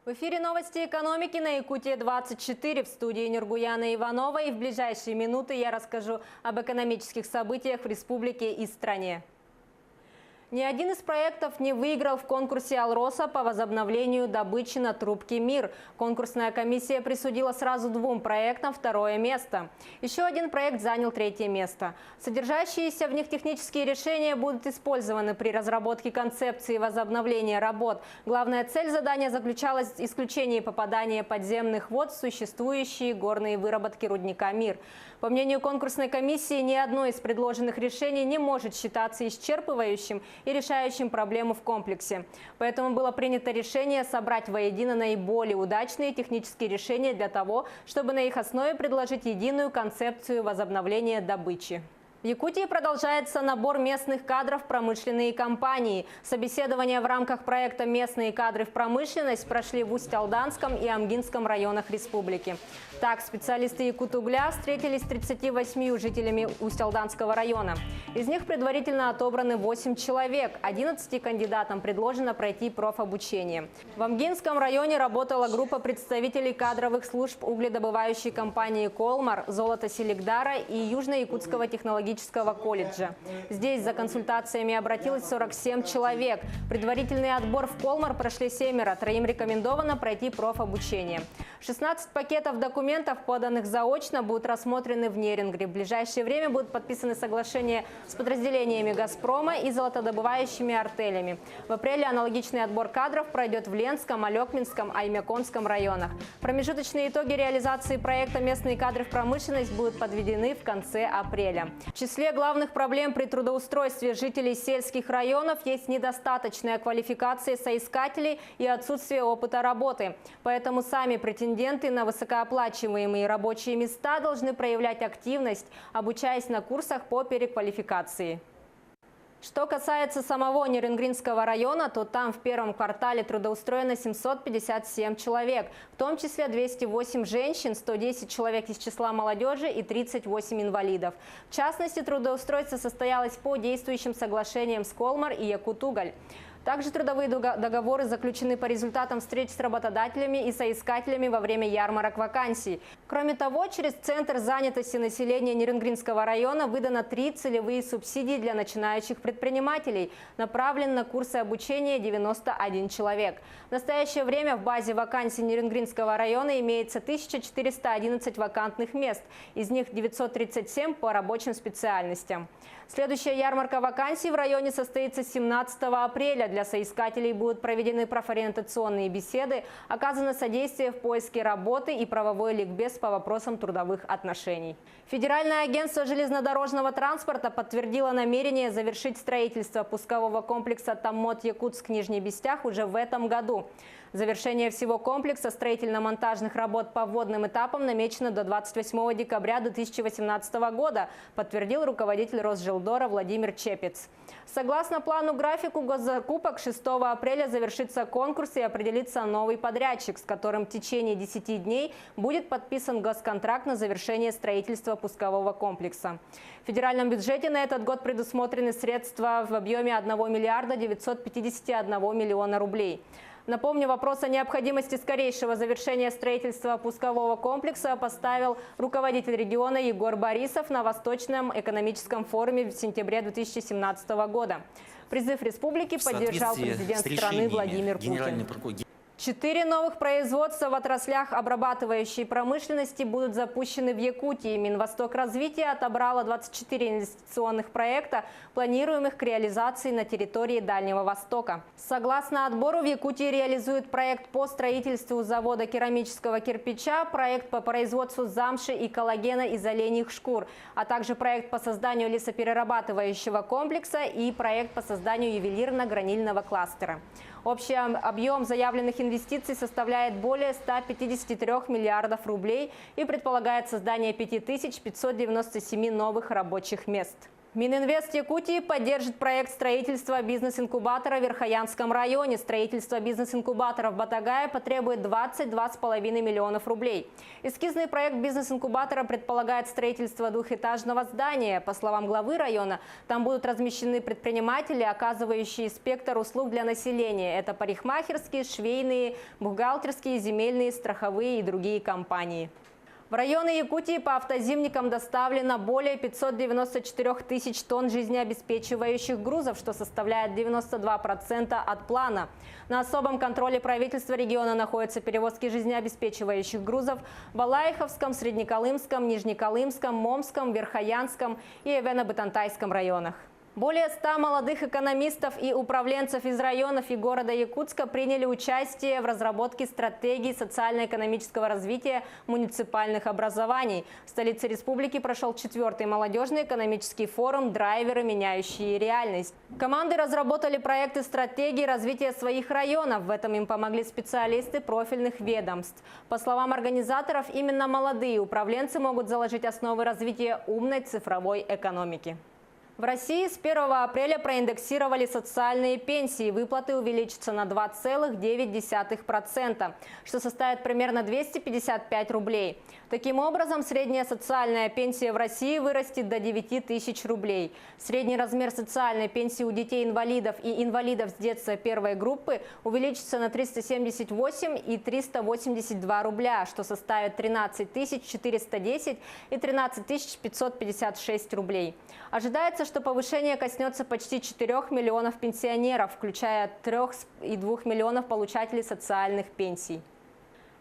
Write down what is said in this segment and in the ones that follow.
В эфире новости экономики на Якутии-24 в студии Нургуяна Иванова. И в ближайшие минуты я расскажу об экономических событиях в республике и стране. Ни один из проектов не выиграл в конкурсе «Алроса» по возобновлению добычи на трубке «Мир». Конкурсная комиссия присудила сразу 2 проектам второе место. Еще один проект занял 3-е место. Содержащиеся в них технические решения будут использованы при разработке концепции возобновления работ. Главная цель задания заключалась в исключении попадания подземных вод в существующие горные выработки рудника «Мир». По мнению конкурсной комиссии, ни одно из предложенных решений не может считаться исчерпывающим и решающим проблему в комплексе. Поэтому было принято решение собрать воедино наиболее удачные технические решения для того, чтобы на их основе предложить единую концепцию возобновления добычи. В Якутии продолжается набор местных кадров в промышленные компании. Собеседования в рамках проекта «Местные кадры в промышленность» прошли в Усть-Алданском и Амгинском районах республики. Так, специалисты Якутугля встретились с 38 жителями Усть-Алданского района. Из них предварительно отобраны 8 человек. 11 кандидатам предложено пройти профобучение. В Амгинском районе работала группа представителей кадровых служб угледобывающей компании «Колмар», «Золото Селигдара» и Южно-Якутского технологического колледжа. Здесь за консультациями обратилось 47 человек. Предварительный отбор в «Колмар» прошли 7, 3 рекомендовано пройти профобучение. 16 пакетов документов, поданных заочно, будут рассмотрены в Нерингре. В ближайшее время будут подписаны соглашения с подразделениями «Газпрома» и золотодобывающими артелями. В апреле аналогичный отбор кадров пройдет в Ленском, Алекминском, Аймяконском районах. Промежуточные итоги реализации проекта «Местные кадры в промышленность» будут подведены в конце апреля. В числе главных проблем при трудоустройстве жителей сельских районов есть недостаточная квалификация соискателей и отсутствие опыта работы. Поэтому сами претенденты на высокооплачиваемые рабочие места должны проявлять активность, обучаясь на курсах по переквалификации. Что касается самого Нерингринского района, то там в первом квартале трудоустроено 757 человек, в том числе 208 женщин, 110 человек из числа молодежи и 38 инвалидов. В частности, трудоустройство состоялось по действующим соглашениям с «Колмар» и «Якутуголь». Также трудовые договоры заключены по результатам встреч с работодателями и соискателями во время ярмарок вакансий. Кроме того, через Центр занятости населения Нерингринского района выдано 3 целевые субсидии для начинающих предпринимателей. Направлен на курсы обучения 91 человек. В настоящее время в базе вакансий Нерингринского района имеется 1411 вакантных мест, из них 937 по рабочим специальностям. Следующая ярмарка вакансий в районе состоится 17 апреля. Для соискателей будут проведены профориентационные беседы, оказано содействие в поиске работы и правовой ликбез по вопросам трудовых отношений. Федеральное агентство железнодорожного транспорта подтвердило намерение завершить строительство пускового комплекса Томмот-Якутск-Нижний Бестях уже в этом году. Завершение всего комплекса строительно-монтажных работ по вводным этапам намечено до 28 декабря 2018 года, подтвердил руководитель Росжилдора Владимир Чепец. Согласно плану-графику госзакупок, 6 апреля завершится конкурс и определится новый подрядчик, с которым в течение 10 дней будет подписан госконтракт на завершение строительства пускового комплекса. В федеральном бюджете на этот год предусмотрены средства в объеме 1 миллиарда 951 миллиона рублей. Напомню, вопрос о необходимости скорейшего завершения строительства пускового комплекса поставил руководитель региона Егор Борисов на Восточном экономическом форуме в сентябре 2017 года. Призыв республики поддержал президент страны Владимир Путин. 4 новых производства в отраслях обрабатывающей промышленности будут запущены в Якутии. Минвосток развития отобрало 24 инвестиционных проекта, планируемых к реализации на территории Дальнего Востока. Согласно отбору, в Якутии реализуют проект по строительству завода керамического кирпича, проект по производству замши и коллагена из оленьих шкур, а также проект по созданию лесоперерабатывающего комплекса и проект по созданию ювелирно-гранильного кластера. Общий объем заявленных инвестиций составляет более 153 миллиардов рублей и предполагает создание 5597 новых рабочих мест. Мининвест Якутии поддержит проект строительства бизнес-инкубатора в Верхоянском районе. Строительство бизнес-инкубатора в Батагае потребует 22,5 миллионов рублей. Эскизный проект бизнес-инкубатора предполагает строительство двухэтажного здания. По словам главы района, там будут размещены предприниматели, оказывающие спектр услуг для населения. Это парикмахерские, швейные, бухгалтерские, земельные, страховые и другие компании. В районы Якутии по автозимникам доставлено более 594 тысяч тонн жизнеобеспечивающих грузов, что составляет 92% от плана. На особом контроле правительства региона находятся перевозки жизнеобеспечивающих грузов в Алаиховском, Среднеколымском, Нижнеколымском, Момском, Верхоянском и Эвено-Бытантайском районах. Более 100 молодых экономистов и управленцев из районов и города Якутска приняли участие в разработке стратегии социально-экономического развития муниципальных образований. В столице республики прошел 4-й молодежный экономический форум «Драйверы, меняющие реальность». Команды разработали проекты стратегии развития своих районов. В этом им помогли специалисты профильных ведомств. По словам организаторов, именно молодые управленцы могут заложить основы развития умной цифровой экономики. В России с 1 апреля проиндексировали социальные пенсии. Выплаты увеличатся на 2,9%, что составит примерно 255 рублей. Таким образом, средняя социальная пенсия в России вырастет до 9 тысяч рублей. Средний размер социальной пенсии у детей-инвалидов и инвалидов с детства первой группы увеличится на 378 и 382 рубля, что составит 13 410 и 13 556 рублей. Ожидается, что повышение коснется почти 4 миллионов пенсионеров, включая 3,2 миллионов получателей социальных пенсий.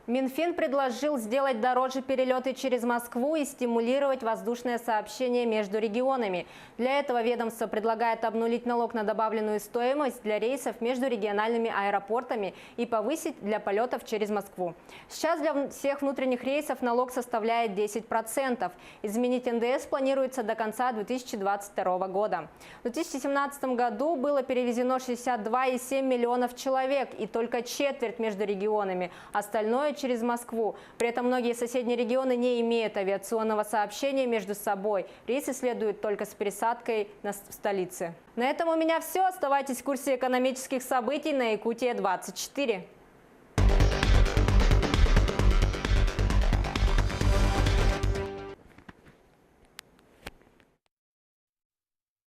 Минфин предложил сделать дороже перелеты через Москву и стимулировать воздушное сообщение между регионами. Для этого ведомство предлагает обнулить налог на добавленную стоимость для рейсов между региональными аэропортами и повысить для полетов через Москву. Сейчас для всех внутренних рейсов налог составляет 10%. Изменить НДС планируется до конца 2022 года. В 2017 году было перевезено 62,7 миллионов человек, и только четверть между регионами, остальное через Москву. При этом многие соседние регионы не имеют авиационного сообщения между собой. Рейсы следуют только с пересадкой в столице. На этом у меня все. Оставайтесь в курсе экономических событий на Якутия 24.